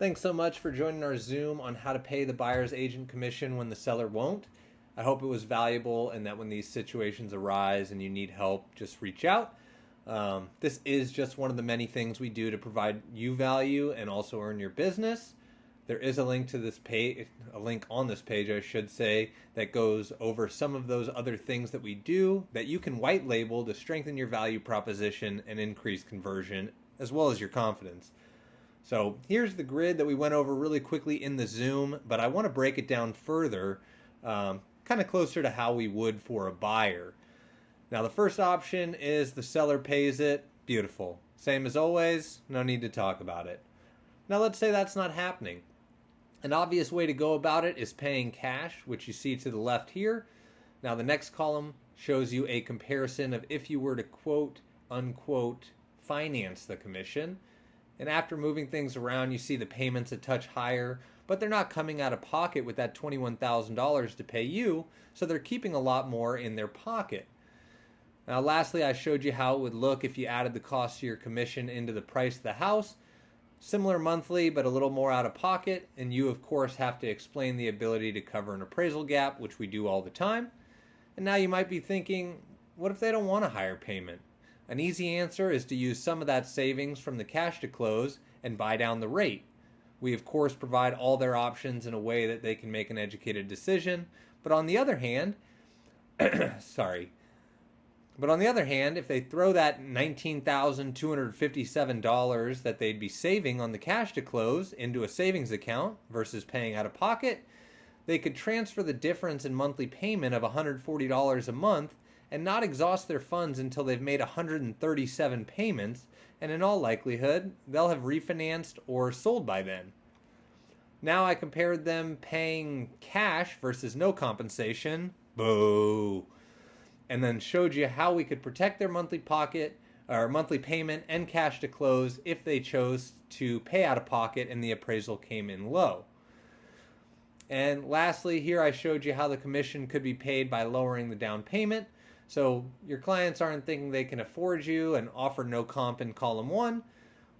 Thanks so much for joining our Zoom on how to pay the buyer's agent commission when the seller won't. I hope it was valuable and that when these situations arise and you need help, just reach out. This is just one of the many things we do to provide you value and also earn your business. There is a link to this page, a link on this page, I should say, that goes over some of those other things that we do that you can white label to strengthen your value proposition and increase conversion, as well as your confidence. So here's the grid that we went over really quickly in the Zoom, but I want to break it down further, kind of closer to how we would for a buyer. Now the first option is the seller pays it. Beautiful. Same as always, no need to talk about it. Now let's say that's not happening. An obvious way to go about it is paying cash, which you see to the left here. Now the next column shows you a comparison of if you were to quote unquote finance the commission. And after moving things around, you see the payments a touch higher, but they're not coming out of pocket with that $21,000 to pay you, so they're keeping a lot more in their pocket. Now lastly, I showed you how it would look if you added the cost of your commission into the price of the house. Similar monthly, but a little more out of pocket, and you of course have to explain the ability to cover an appraisal gap, which we do all the time. And now you might be thinking, what if they don't want a higher payment? An easy answer is to use some of that savings from the cash to close and buy down the rate. We of course provide all their options in a way that they can make an educated decision, but on the other hand, if they throw that $19,257 that they'd be saving on the cash to close into a savings account versus paying out of pocket, they could transfer the difference in monthly payment of $140 a month and not exhaust their funds until they've made 137 payments, and in all likelihood, they'll have refinanced or sold by then. Now I compared them paying cash versus no compensation. Boo! And then showed you how we could protect their monthly payment and cash to close if they chose to pay out of pocket and the appraisal came in low. And lastly, here I showed you how the commission could be paid by lowering the down payment. So your clients aren't thinking they can afford you and offer no comp in column 1.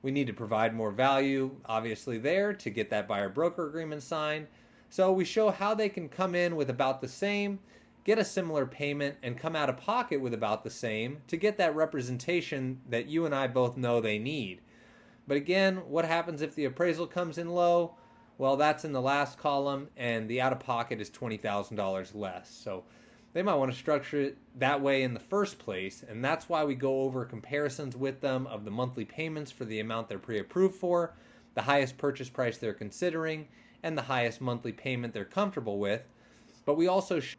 We need to provide more value, obviously, there to get that buyer broker agreement signed. So we show how they can come in with about the same, get a similar payment, and come out of pocket with about the same to get that representation that you and I both know they need. But again, what happens if the appraisal comes in low? Well, that's in the last column, and the out of pocket is $20,000 less. So they might want to structure it that way in the first place, and that's why we go over comparisons with them of the monthly payments for the amount they're pre-approved for, the highest purchase price they're considering, and the highest monthly payment they're comfortable with. But we also show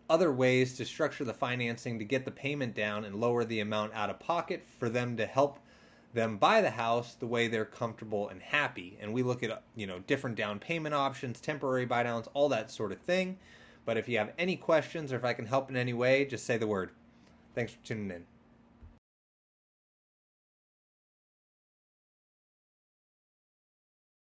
other ways to structure the financing to get the payment down and lower the amount out of pocket for them to help them buy the house the way they're comfortable and happy. And we look at different down payment options, temporary buy downs, all that sort of thing. But if you have any questions or if I can help in any way, just say the word. Thanks for tuning in.